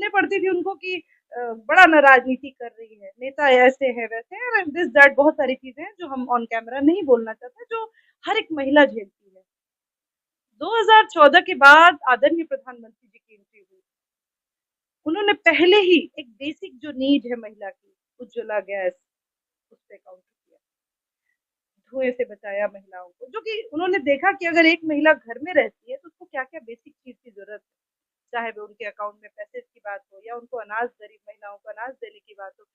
सुनने पड़ती थी उनको कि बड़ा ना राजनीति कर रही है, नेता ऐसे है वैसे है, दिस दैट बहुत सारी चीजें हैं जो हम ऑन कैमरा नहीं बोलना चाहते, जो हर एक महिला झेलती है। 2014 के बाद आदरणीय प्रधानमंत्री जी की एंट्री हुई। उन्होंने पहले ही एक बेसिक जो नीड है महिला की, उज्ज्वला गैस, उस पे काउंटर किया, धुएं से बचाया महिलाओं को, जो कि उन्होंने देखा कि अगर एक महिला घर में रहती है तो उसको क्या क्या बेसिक चीज की जरूरत है, चाहे वो उनके अकाउंट में पैसे की बात हो, या उनको अनाज, गरीब महिलाओं को अनाज देने की बात हो,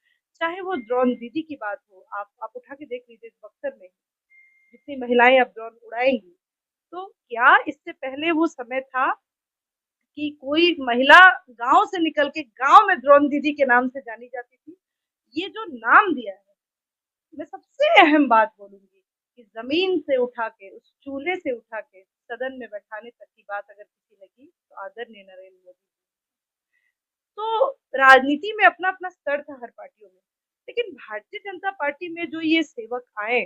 चाहे वो ड्रोन दीदी की बात हो। आप उठा के देख लीजिए, इस बक्सर में जितनी महिलाएं अब ड्रोन उड़ाएंगी, तो क्या इससे पहले वो समय था कि कोई महिला गांव से निकल के गांव में ड्रोन दीदी के नाम से जानी जाती थी? ये जो नाम दिया है, मैं सबसे अहम बात बोलूंगी कि जमीन से उठा के, उस चूल्हे से उठा के सदन में बैठाने तक की बात अगर किसी ने की तो आदरणीय नरेंद्र मोदी। तो राजनीति में अपना अपना स्तर था हर पार्टियों में, लेकिन भारतीय जनता पार्टी में जो ये सेवक आए,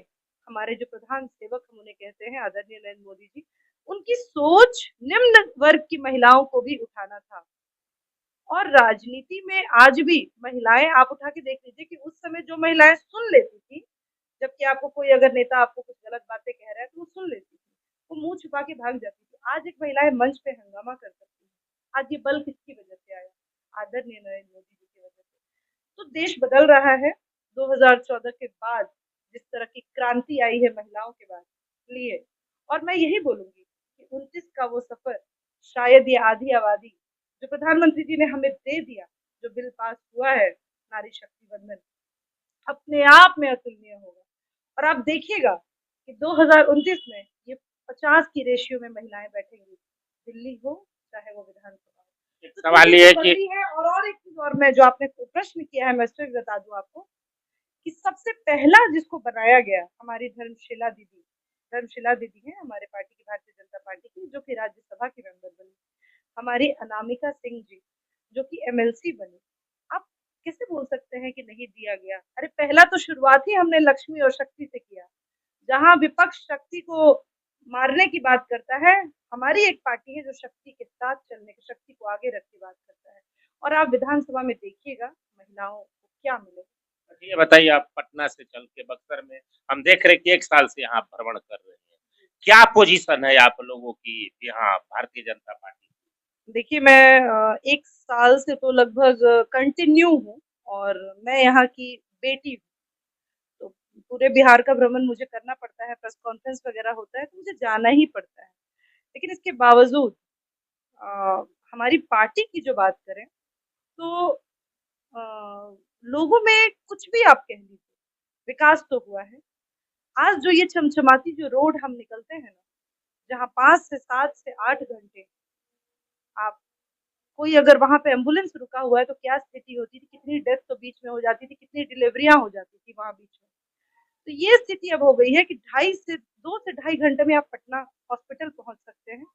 हमारे जो प्रधान सेवक हम उन्हें कहते हैं, आदरणीय नरेंद्र मोदी जी, उनकी सोच निम्न वर्ग की महिलाओं को भी उठाना था। और राजनीति में आज भी महिलाएं, आप उठा के देख लीजिए कि उस समय जो महिलाएं सुन लेती थी, जबकि आपको कोई अगर नेता आपको कुछ गलत बातें कह रहा है तो वो सुन लेती थी, वो मुंह छुपा के भाग जाती थी। आज एक महिलाएं मंच पे हंगामा कर सकती है। आज ये बल किसकी वजह से आया? आदरणीय नरेंद्र मोदी जी की वजह से। तो देश बदल रहा है 2014 के बाद, जिस तरह की क्रांति आई है महिलाओं के बाद लिए। और मैं यही बोलूंगी कि 29 का वो सफर, शायद ये आधी आबादी जो प्रधानमंत्री जी ने हमें दे दिया, जो बिल पास हुआ है, नारी शक्ति वंदन, अपने आप में अतुलनीय होगा। और आप देखिएगा कि 2029 में ये 50 की रेशियो में महिलाएं बैठेंगी, दिल्ली हो चाहे वो विधानसभा हो। तो सवाल चीजें ये तो है कि बदली है। और एक चीज, और मैं जो आपने प्रश्न किया है मैं उससे भी बता दूं आपको कि सबसे पहला जिसको बनाया गया, हमारी धर्मशिला दीदी, धर्मशिला दीदी है हमारे पार्टी की, भारतीय जनता पार्टी की, जो कि राज्यसभा की मेंबर बनी। हमारी अनामिका सिंह जी, जो कि एमएलसी बनी। आप कैसे बोल सकते हैं कि नहीं दिया गया? अरे पहला तो शुरुआत ही हमने लक्ष्मी और शक्ति से किया। जहां विपक्ष शक्ति को मारने की बात करता है, हमारी एक पार्टी है जो शक्ति के साथ चलने की, शक्ति को आगे रख के बात करता है। और आप विधानसभा में देखिएगा महिलाओं को क्या मिलेगा। ये बताइए, आप पटना से चल के बक्सर में, हम देख रहे हैं कि 1 साल से यहाँ भ्रमण कर रहे हैं, क्या पोजीशन है आप लोगों की यहाँ भारतीय जनता पार्टी? देखिए, मैं 1 साल से तो लगभग कंटिन्यू हूँ, और मैं यहाँ की बेटी हूँ, तो पूरे बिहार का भ्रमण मुझे करना पड़ता है, प्रेस कॉन्फ्रेंस वगैरह होता है तो मुझे जाना ही पड़ता है। लेकिन इसके बावजूद अ, हमारी पार्टी की जो बात करें तो लोगों में कुछ भी आप कह लीजिए, विकास तो हुआ है। आज जो ये छमछमाती जो रोड हम निकलते हैं ना, जहाँ 5 से 7 से 8 घंटे आप, कोई अगर वहाँ पे एम्बुलेंस रुका हुआ है तो क्या स्थिति होती थी, कितनी डेथ तो बीच में हो जाती थी, कितनी डिलीवरियां हो जाती थी वहाँ बीच में। तो ये स्थिति अब हो गई है कि 2 से ढाई घंटे में आप पटना हॉस्पिटल पहुंच सकते हैं।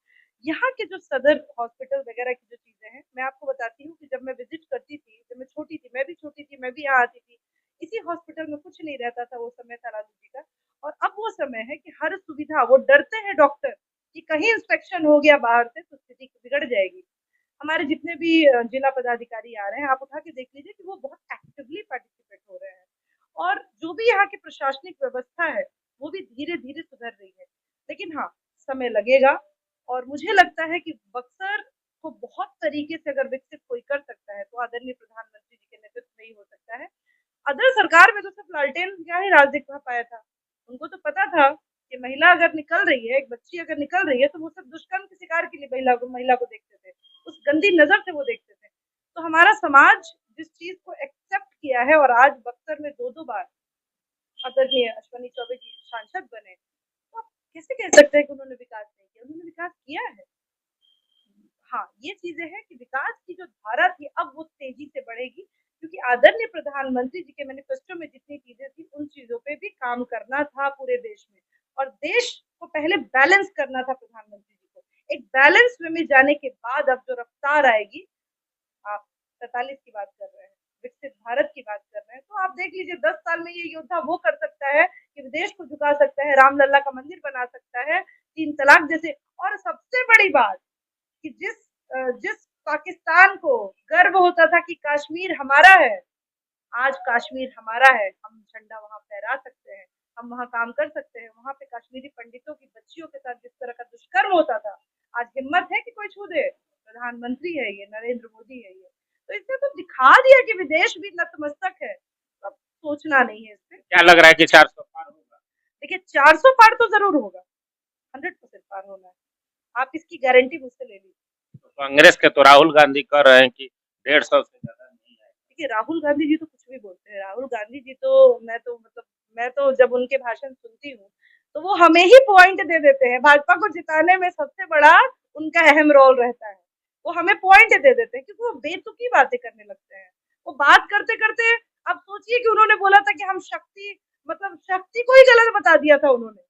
यहाँ के जो सदर हॉस्पिटल वगैरह की जो चीजें हैं, मैं आपको बताती हूँ कि जब मैं विजिट करती थी, जब मैं छोटी थी, मैं भी छोटी थी, मैं भी यहाँ आती थी, इसी हॉस्पिटल में कुछ नहीं रहता था, वो समय था लालू जी का। और अब वो समय है कि हर सुविधा, वो डरते हैं डॉक्टर कि कहीं इंस्पेक्शन हो गया बाहर से तो स्थिति बिगड़ जाएगी। हमारे जितने भी जिला पदाधिकारी आ रहे हैं, आप उठा के देख लीजिए कि वो बहुत एक्टिवली पार्टिसिपेट हो रहे हैं। और जो भी यहाँ की प्रशासनिक व्यवस्था है, वो भी धीरे धीरे सुधर रही है। लेकिन हाँ, समय लगेगा। और मुझे लगता है कि बक्सर को बहुत तरीके से अगर विकसित कोई कर सकता है तो आदरणीय प्रधानमंत्री जी के नेतृत्व में ही हो सकता है। अदर सरकार में तो सिर्फ लालटेन का ही राज दिखा पाया था। उनको तो पता था कि महिला अगर निकल रही है, एक बच्ची अगर निकल रही है, तो वो सिर्फ दुष्कर्म के शिकार के लिए महिला को देखते थे, उस गंदी नजर से वो देखते थे। तो हमारा समाज जिस चीज को एक्सेप्ट किया है, और आज बक्सर में दो दो बार आदरणीय अश्वनी चौबे जी सांसद बने, तो आप कैसे कह सकते हैं कि उन्होंने विकास नहीं किया? उन्होंने विकास किया है। हाँ, ये चीजें हैं कि विकास की जो धारा थी अब वो तेजी से बढ़ेगी, क्योंकि आदरणीय प्रधानमंत्री जी के मैनिफेस्टो में जितनी चीजें थी उन चीजों पे भी काम करना था पूरे देश में। और देश को पहले बैलेंस करना था प्रधानमंत्री जी को। एक बैलेंस वे में जाने के बाद अब जो रफ्तार आएगी, आप 47 की बात कर रहे हैं, विकसित भारत की बात कर रहे हैं, तो आप देख लीजिए 10 साल में ये योद्धा वो कर सकता है कि देश को झुका सकता है, रामलला का मंदिर बना सकता है, 3 तलाक जैसे। और सबसे बड़ी बात कि जिस पाकिस्तान को गर्व होता था कि कश्मीर हमारा है, आज कश्मीर हमारा है, हम झंडा वहां फहरा सकते हैं, हम वहां काम कर सकते हैं। वहां पे कश्मीरी पंडितों की बच्चियों के साथ जिस तरह का दुष्कर्म होता था, आज हिम्मत है कि कोई छू दे? प्रधानमंत्री है ये, नरेंद्र मोदी है ये। तो इसने तो दिखा दिया कि विदेश भी नतमस्तक है। अब सोचना नहीं है इससे। क्या लग रहा है कि 400 पार होगा? देखिए 400 पार तो जरूर होगा, 100% पार होना है। आप इसकी गारंटी मुझसे ले लीजिए। तो कांग्रेस के तो राहुल गांधी कह रहे हैं कि 150 से ज्यादा नहीं है। देखिए राहुल गांधी जी तो कुछ भी बोलते हैं। राहुल गांधी जी तो मैं तो जब उनके भाषण सुनती हूँ तो वो हमें ही पॉइंट दे देते हैं। भाजपा को जिताने में सबसे बड़ा उनका अहम रोल रहता है। वो हमें पॉइंट दे देते हैं क्योंकि वो बेतुकी बातें करने लगते हैं। वो बात करते करते, अब सोचिए कि उन्होंने बोला था कि हम शक्ति, मतलब शक्ति को ही गलत बता दिया था उन्होंने।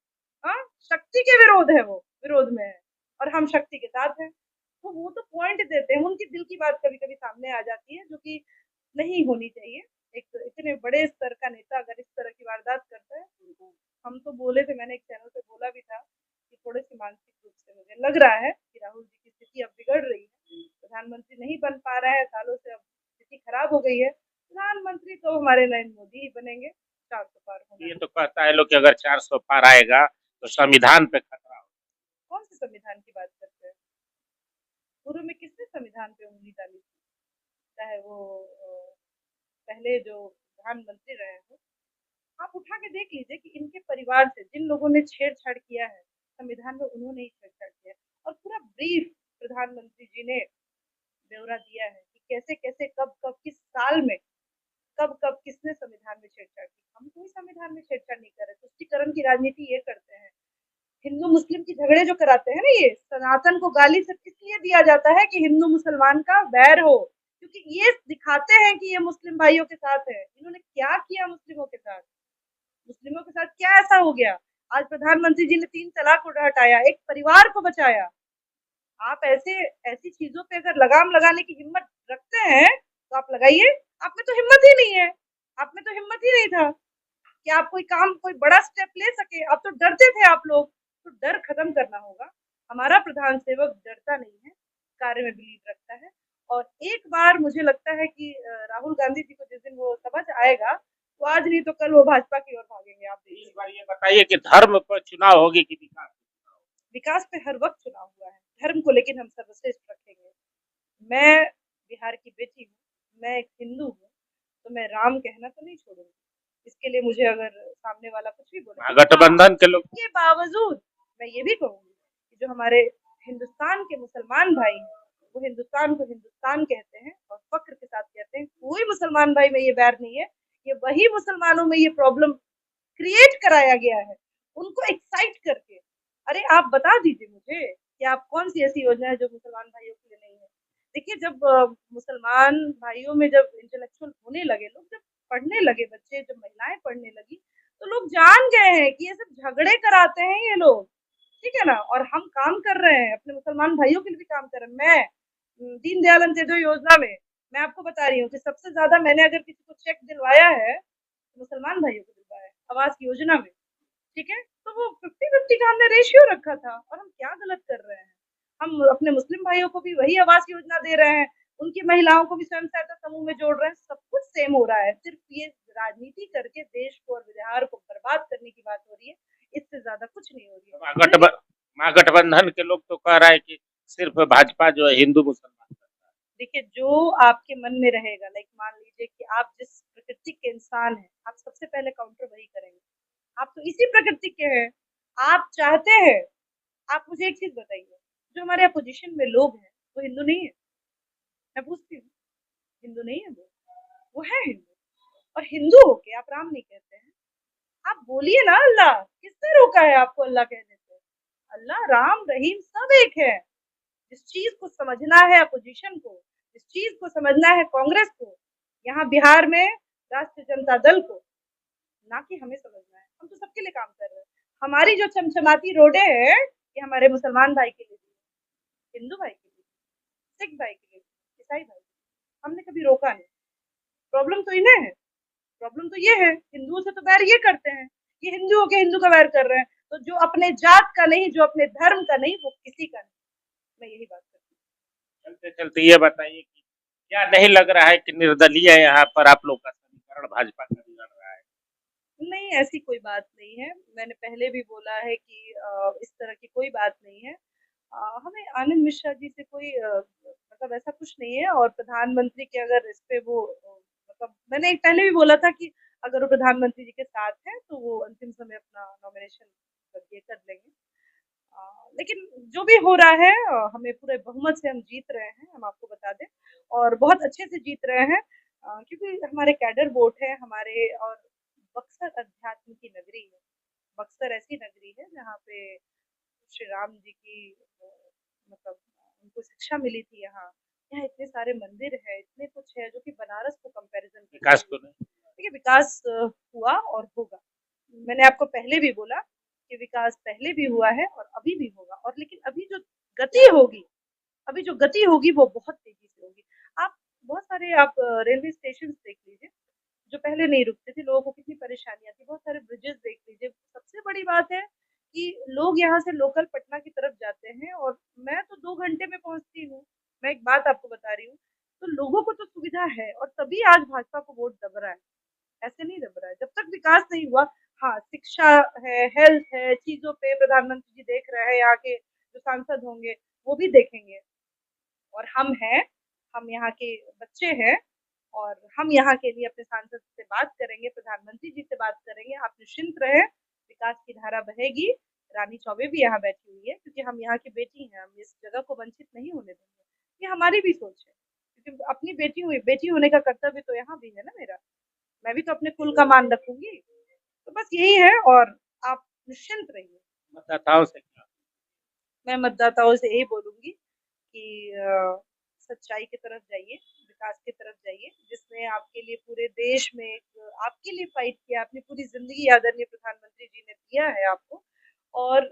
हाँ, शक्ति के विरोध है, वो विरोध में है और हम शक्ति के साथ हैं। तो वो तो पॉइंट देते हैं, उनकी दिल की बात कभी कभी सामने आ जाती है जो कि नहीं होनी चाहिए। एक इतने बड़े स्तर का नेता अगर इस तरह की वारदात करता है, तो हम तो बोले थे, मैंने एक चैनल पे बोला भी था कि थोड़े से मानसिक रूप से मुझे लग रहा है कि राहुल जी की स्थिति अब बिगड़ रही है। प्रधानमंत्री नहीं बन पा रहा है, सालों से अब स्थिति खराब हो गई है। प्रधानमंत्री तो हमारे नरेंद्र मोदी ही बनेंगे। 400 पार होना ये है। तो कहता है लोग कि अगर 400 पार आएगा तो संविधान पे खतरा हो। कौन से संविधान की बात करते हैं? पूर्व में किसने संविधान पे उंगली डाली थी? चाहे वो पहले जो प्रधानमंत्री रहे हो, आप उठा के देख लीजिए कि इनके परिवार से जिन लोगों ने छेड़छाड़ किया है संविधान में, उन्होंने ही छेड़छाड़ किया है। और पूरा ब्रीफ प्रधानमंत्री जी ने ब्यौरा दिया है कि कैसे कैसे कब कब किस साल में कब कब किसने संविधान में छेड़छाड़ की। हम कोई संविधान में छेड़छाड़ नहीं कर रहे। तुष्टिकरण की राजनीति ये करते हैं। हिंदू मुस्लिम की झगड़े जो कराते हैं ना, ये सनातन को गाली सिर्फ इसलिए दिया जाता है कि हिंदू मुसलमान का वैर हो, क्योंकि ये दिखाते हैं कि ये मुस्लिम भाइयों के साथ है। इन्होंने क्या किया मुस्लिमों के साथ? मुस्लिमों के साथ क्या ऐसा हो गया? आज प्रधानमंत्री जी ने 3 तलाक को हटाया, एक परिवार को बचाया। आप ऐसे ऐसी चीजों पे अगर लगाम लगाने की हिम्मत रखते हैं तो आप लगाइए। आप में तो हिम्मत ही नहीं है। आप में तो हिम्मत ही नहीं था कि आप कोई काम, कोई बड़ा स्टेप ले सके। आप तो डरते थे आप लोग। तो डर खत्म करना होगा। हमारा प्रधान सेवक डरता नहीं है, कार्य में बिलीव रखता है। और एक बार मुझे लगता है कि राहुल गांधी जी को जिस दिन वो समझ आएगा, तो आज नहीं तो कल वो भाजपा की ओर भागेंगे। आप इस देखिए। बार ये बताइए कि धर्म पर चुनाव होगी कि विकास? विकास पे हर वक्त चुनाव हुआ है, धर्म को लेकिन हम सर्वश्रेष्ठ रखेंगे। मैं बिहार की बेटी हूँ, मैं एक हिंदू हूँ, तो मैं राम कहना तो नहीं छोड़ूंगी। इसके लिए मुझे अगर सामने वाला कुछ भी बोले, हाँ, महागठबंधन के लोग इसके बावजूद मैं ये भी कहूंगी कि जो हमारे हिंदुस्तान के मुसलमान भाई हैं, वो हिंदुस्तान को हिंदुस्तान कहते हैं और फक्र के साथ कहते हैं। कोई मुसलमान भाई में ये बैर नहीं है। ये वही मुसलमानों में ये प्रॉब्लम क्रिएट कराया गया है, उनको एक्साइट करके। अरे आप बता दीजिए मुझे कि आप कौन सी ऐसी योजना है जो मुसलमान भाइयों के लिए नहीं है? देखिए जब मुसलमान भाइयों में जब इंटेलेक्चुअल होने लगे लोग, जब पढ़ने लगे बच्चे, जब महिलाएं पढ़ने लगी, तो लोग जान गए हैं कि ये सब झगड़े कराते हैं ये लोग। ठीक है ना? और हम काम कर रहे हैं, अपने मुसलमान भाइयों के लिए भी काम कर रहे हैं। मैं दीनदयाल अंत्योदय योजना में, मैं आपको बता रही हूँ कि सबसे ज्यादा मैंने अगर किसी को चेक दिलवाया है तो मुसलमान भाइयों को दिलवाया है, आवास योजना में। ठीक है? तो वो 50-50 का हमने रेशियो रखा था। और हम क्या गलत कर रहे हैं? हम अपने मुस्लिम भाइयों को भी वही आवास योजना दे रहे हैं, उनकी महिलाओं को भी स्वयं सहायता समूह में जोड़ रहे हैं। सब कुछ सेम हो रहा है। सिर्फ ये राजनीति करके देश को और बिहार को बर्बाद करने की बात हो रही है। इससे ज्यादा कुछ नहीं हो रही है। महागठबंधन महागठबंधन के लोग तो कह रहा है कि सिर्फ भाजपा जो है हिंदू मुसलमान करता है। देखिए जो आपके मन में रहेगा, लाइक मान लीजिए कि आप जिस प्रकृति के इंसान हैं, आप सबसे पहले काउंटर वही करेंगे। आप तो इसी प्रकृति के हैं। आप चाहते हैं, आप मुझे एक चीज बताइए, जो हमारे अपोजिशन में लोग हैं वो हिंदू नहीं है? मैं पूछती हूँ, हिंदू नहीं है वो है हिंदू। और हिंदू होके आप राम नहीं कहते हैं? आप बोलिए ना अल्लाह। किसने रोका है आपको अल्लाह कहने से? अल्लाह, राम, रहीम सब एक है। जिस चीज को समझना है अपोजिशन को, जिस चीज को समझना है कांग्रेस को, यहाँ बिहार में राष्ट्रीय जनता दल को, ना कि हमें समझना है। हम तो सबके लिए काम कर रहे हैं। हमारी जो चमचमाती रोडे हैं, ये हमारे मुसलमान भाई के लिए भी है, हिंदू भाई के लिए, सिख भाई के लिए, ईसाई भाई के लिए। हमने कभी रोका नहीं। प्रॉब्लम तो इन्हें है। प्रॉब्लम तो ये है, हिंदुओं से तो बैर ये करते हैं। ये हिंदुओं के हिंदू का बैर कर रहे हैं। तो जो अपने जात का नहीं, जो अपने धर्म का नहीं, वो किसी का नहीं। मैं यही बात करती हूँ। चलते चलते ये बताइए कि क्या नहीं लग रहा है कि निर्दलीय यहाँ पर आप लोग का समीकरण भाजपा का बिगड़ रहा है? नहीं, ऐसी कोई बात नहीं है। मैंने पहले भी बोला है कि इस तरह की कोई बात नहीं है। हमें आनंद मिश्रा जी से कोई मतलब ऐसा कुछ नहीं है, और प्रधानमंत्री के अगर इस पे वो मतलब मैंने एक पहले भी बोला था कि अगर वो प्रधानमंत्री जी के साथ हैं, तो वो अंतिम समय अपना नॉमिनेशन करके कर लेंगे। लेकिन जो भी हो रहा है, हमें पूरे बहुमत से हम जीत रहे हैं, हम आपको बता दें, और बहुत अच्छे से जीत रहे हैं, क्योंकि हमारे कैडर वोट है हमारे, और बक्सर अध्यात्म की नगरी है। बक्सर ऐसी नगरी है जहाँ पे श्री राम जी की मतलब उनको शिक्षा मिली थी यहाँ। यहाँ इतने सारे मंदिर है, इतने कुछ है जो कि बनारस को कंपैरिजन करके विकास भी। तो नहीं। देखिए, विकास हुआ और होगा। मैंने आपको पहले भी बोला कि विकास पहले भी हुआ है और अभी भी होगा, और लेकिन अभी जो गति होगी, अभी जो गति होगी वो बहुत तेजी से होगी। आप बहुत सारे आप रेलवे स्टेशन देख लीजिए, जो पहले नहीं रुकते थे, लोगों को कितनी परेशानियां थी। बहुत सारे ब्रिजेस देख लीजिए। सबसे बड़ी बात है कि लोग यहाँ से लोकल पटना की तरफ जाते हैं, और मैं तो 2 घंटे में पहुंचती हूँ। मैं एक बात आपको बता रही हूँ। तो लोगों को तो सुविधा है, और तभी आज भाजपा को वोट दब रहा है। ऐसे नहीं दब रहा है जब तक विकास नहीं हुआ। हाँ, शिक्षा है, हेल्थ है, चीजों पे प्रधानमंत्री जी देख रहे हैं, यहाँ के जो सांसद होंगे वो भी देखेंगे, और हम हैं, हम यहाँ के बच्चे हैं, और हम यहाँ के लिए अपने सांसद से बात करेंगे, प्रधानमंत्री जी से बात करेंगे। आप निश्चिंत रहें, विकास की धारा बहेगी। रानी चौबे भी यहाँ बैठी हुई है, क्योंकि हम यहाँ की बेटी हैं, हम इस जगह को वंचित नहीं होने देंगे। ये हमारी भी सोच है, क्योंकि अपनी बेटी होने का कर्तव्य तो यहाँ भी है ना मेरा। मैं भी तो अपने कुल का मान रखूंगी। तो बस यही है, और आप निश्चिंत रहिए। मतदाताओं से क्या? मैं मतदाताओं से यही बोलूंगी कि सच्चाई की तरफ जाइए, विकास की तरफ जाइए, जिसने आपके लिए पूरे देश में आपके लिए फाइट किया, अपनी पूरी जिंदगी आदरणीय प्रधानमंत्री जी ने दिया है आपको, और